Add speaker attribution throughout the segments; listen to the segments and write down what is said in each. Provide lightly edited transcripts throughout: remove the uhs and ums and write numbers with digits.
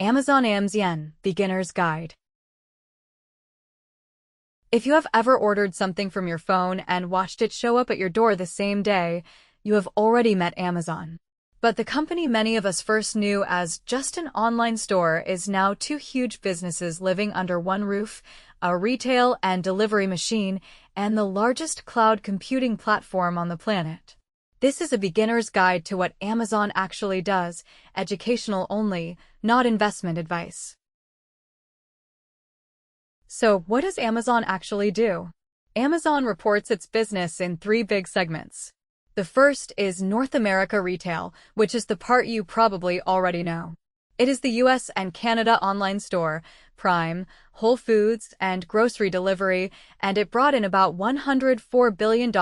Speaker 1: Amazon AMZN, Beginner's Guide. If you have ever ordered something from your phone and watched it show up at your door the same day, you have already met Amazon. But the company many of us first knew as just an online store is now two huge businesses living under one roof, a retail and delivery machine, and the largest cloud computing platform on the planet. This is a beginner's guide to what Amazon actually does, educational only, not investment advice. So, what does Amazon actually do? Amazon reports its business in three big segments. The first is North America Retail, which is the part you probably already know. It is the US and Canada online store, Prime, Whole Foods, and grocery delivery, and it brought in about $104 billion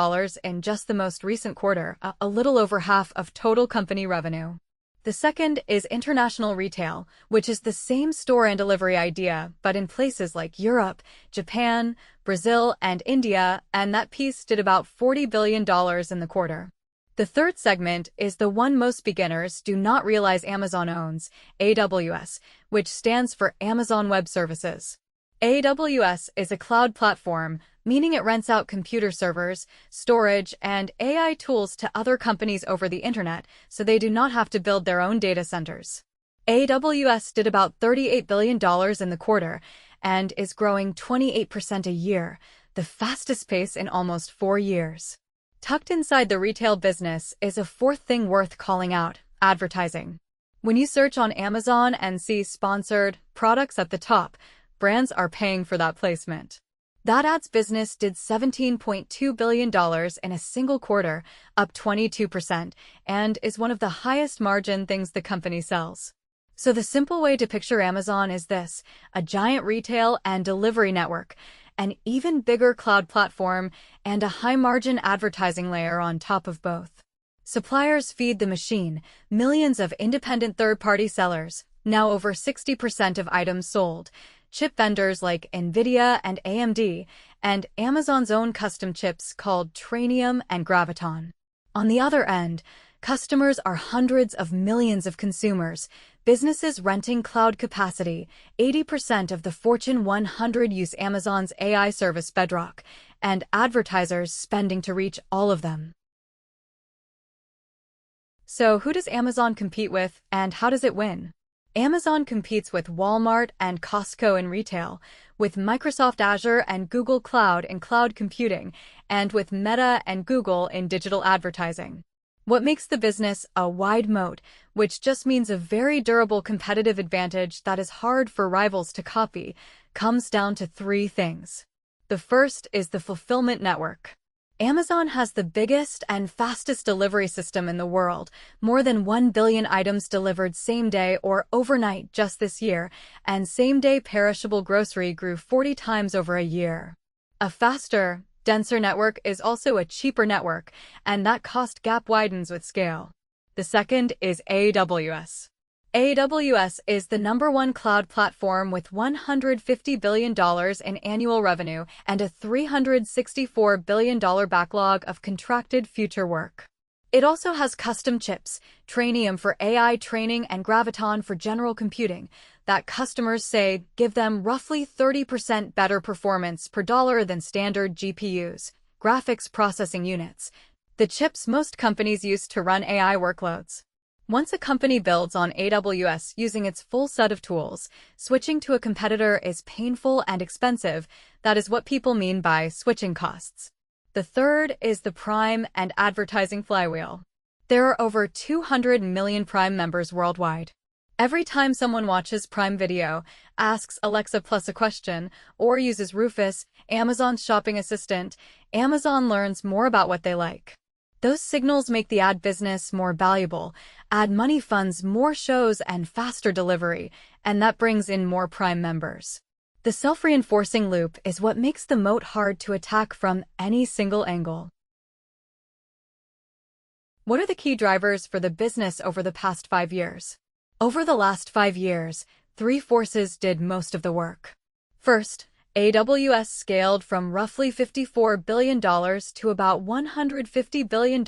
Speaker 1: in just the most recent quarter, a little over half of total company revenue. The second is International Retail, which is the same store and delivery idea, but in places like Europe, Japan, Brazil, and India, and that piece did about $40 billion in the quarter. The third segment is the one most beginners do not realize Amazon owns, AWS, which stands for Amazon Web Services. AWS is a cloud platform, meaning it rents out computer servers, storage, and AI tools to other companies over the internet, so they do not have to build their own data centers. AWS did about $38 billion in the quarter and is growing 28% a year, the fastest pace in almost 4 years. Tucked inside the retail business is a fourth thing worth calling out: advertising. When you search on Amazon and see sponsored products at the top, brands are paying for that placement. That ads business did $17.2 billion in a single quarter, up 22%, and is one of the highest margin things the company sells. So the simple way to picture Amazon is this: a giant retail and delivery network, an even bigger cloud platform, and a high-margin advertising layer on top of both. Suppliers feed the machine, millions of independent third-party sellers, now over 60% of items sold, chip vendors like NVIDIA and AMD, and Amazon's own custom chips called Trainium and Graviton. On the other end, customers are hundreds of millions of consumers, businesses renting cloud capacity. 80% of the Fortune 100 use Amazon's AI service Bedrock, and advertisers spending to reach all of them. So who does Amazon compete with, and how does it win? Amazon competes with Walmart and Costco in retail, with Microsoft Azure and Google Cloud in cloud computing, and with Meta and Google in digital advertising. What makes the business a wide moat, which just means a very durable competitive advantage that is hard for rivals to copy, comes down to three things. The first is the fulfillment network. Amazon has the biggest and fastest delivery system in the world, more than 1 billion items delivered same day or overnight just this year, and same-day perishable grocery grew 40 times over a year. A faster, denser network is also a cheaper network, and that cost gap widens with scale. The second is AWS. AWS is the #1 cloud platform with $150 billion in annual revenue and a $364 billion backlog of contracted future work. It also has custom chips, Trainium for AI training and Graviton for general computing, that customers say give them roughly 30% better performance per dollar than standard GPUs, graphics processing units, the chips most companies use to run AI workloads. Once a company builds on AWS using its full set of tools, switching to a competitor is painful and expensive. That is what people mean by switching costs. The third is the Prime and advertising flywheel. There are over 200 million Prime members worldwide. Every time someone watches Prime Video, asks Alexa Plus a question, or uses Rufus, Amazon's shopping assistant, Amazon learns more about what they like. Those signals make the ad business more valuable, ad money funds more shows and faster delivery, and that brings in more Prime members. The self-reinforcing loop is what makes the moat hard to attack from any single angle. What are the key drivers for the business over the past 5 years? Over the last 5 years, three forces did most of the work. First, AWS scaled from roughly $54 billion to about $150 billion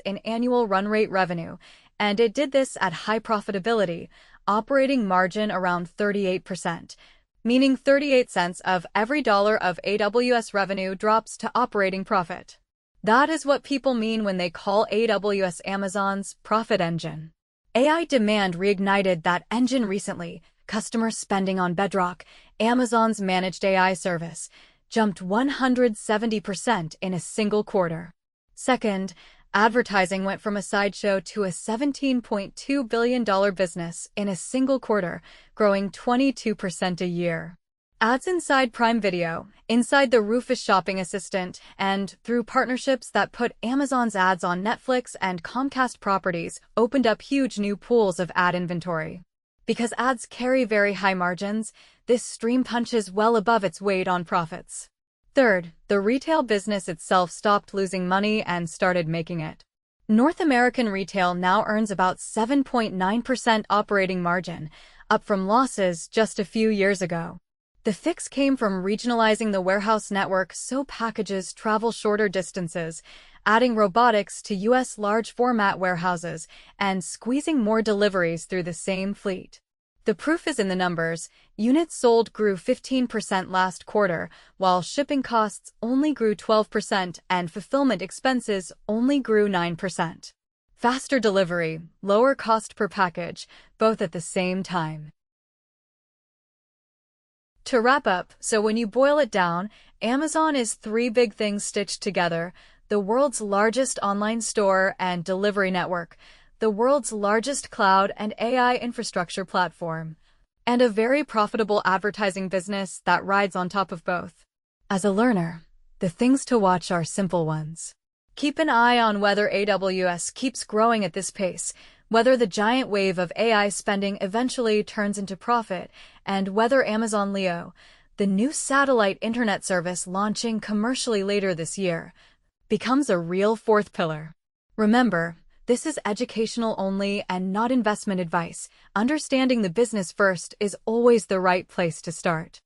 Speaker 1: in annual run rate revenue, and it did this at high profitability, operating margin around 38%, meaning 38 cents of every dollar of AWS revenue drops to operating profit. That is what people mean when they call AWS Amazon's profit engine. AI demand reignited that engine recently. Customer spending on Bedrock, Amazon's managed AI service, jumped 170% in a single quarter. Second, advertising went from a sideshow to a $17.2 billion business in a single quarter, growing 22% a year. Ads inside Prime Video, inside the Rufus shopping assistant, and through partnerships that put Amazon's ads on Netflix and Comcast properties opened up huge new pools of ad inventory. Because ads carry very high margins, this stream punches well above its weight on profits. Third, the retail business itself stopped losing money and started making it. North American retail now earns about 7.9% operating margin, up from losses just a few years ago. The fix came from regionalizing the warehouse network so packages travel shorter distances, adding robotics to U.S. large format warehouses, and squeezing more deliveries through the same fleet. The proof is in the numbers. Units sold grew 15% last quarter, while shipping costs only grew 12% and fulfillment expenses only grew 9%. Faster delivery, lower cost per package, both at the same time. To wrap up, so when you boil it down, Amazon is three big things stitched together: the world's largest online store and delivery network, the world's largest cloud and AI infrastructure platform, and a very profitable advertising business that rides on top of both. As a learner, the things to watch are simple ones. Keep an eye on whether AWS keeps growing at this pace, whether the giant wave of AI spending eventually turns into profit, and whether Amazon Leo, the new satellite internet service launching commercially later this year, becomes a real fourth pillar. Remember, this is educational only and not investment advice. Understanding the business first is always the right place to start.